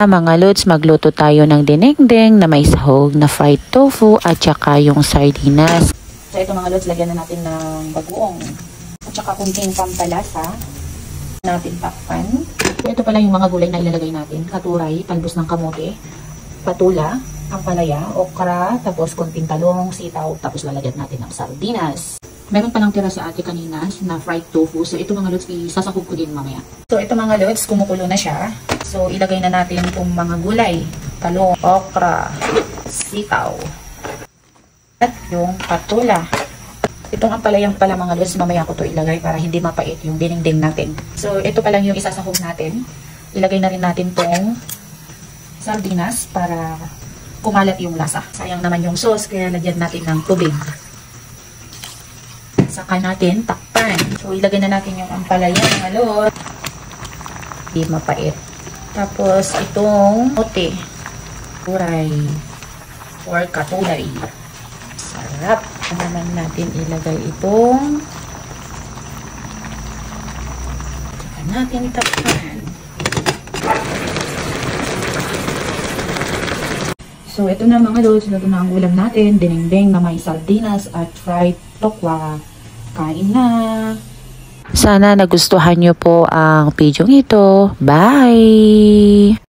Mga lods, magluto tayo ng dinengdeng na may sahog na fried tofu at saka yung sardinas. So ito mga lods, lagyan na natin ng bagoong at saka kunting pampalasa natin takpan. So ito pala yung mga gulay na ilalagay natin. Katuray, talbos ng kamote, patula, ampalaya, okra, tapos kunting talong, sitaw, tapos lalagyan natin ng sardinas. Meron palang tira sa ate kanina na fried tofu. So ito mga lods, isasakog ko din mamaya. So ito mga lods, kumukulo na siya. So ilagay na natin itong mga gulay. Talong, okra, sitaw, at yung patula. Itong ampalayang pala mga lods, mamaya ko to ilagay para hindi mapait yung dinengdeng natin. So ito pa lang yung isasahog natin. Ilagay na rin natin tong sardinas para kumalat yung lasa. Sayang naman yung sauce, kaya lagyan natin ng tubig. Saka natin takpan. So ilagay na natin yung ampalaya mga lods. Hindi mapait. Tapos itong ote, turay or katulay. Sarap. Naman natin ilagay itong saka natin takpan. So ito na mga lods, luto na ang ulam natin. Dinengdeng na may sardinas at fried tokwa. Kain na! Sana nagustuhan nyo po ang video ito. Bye!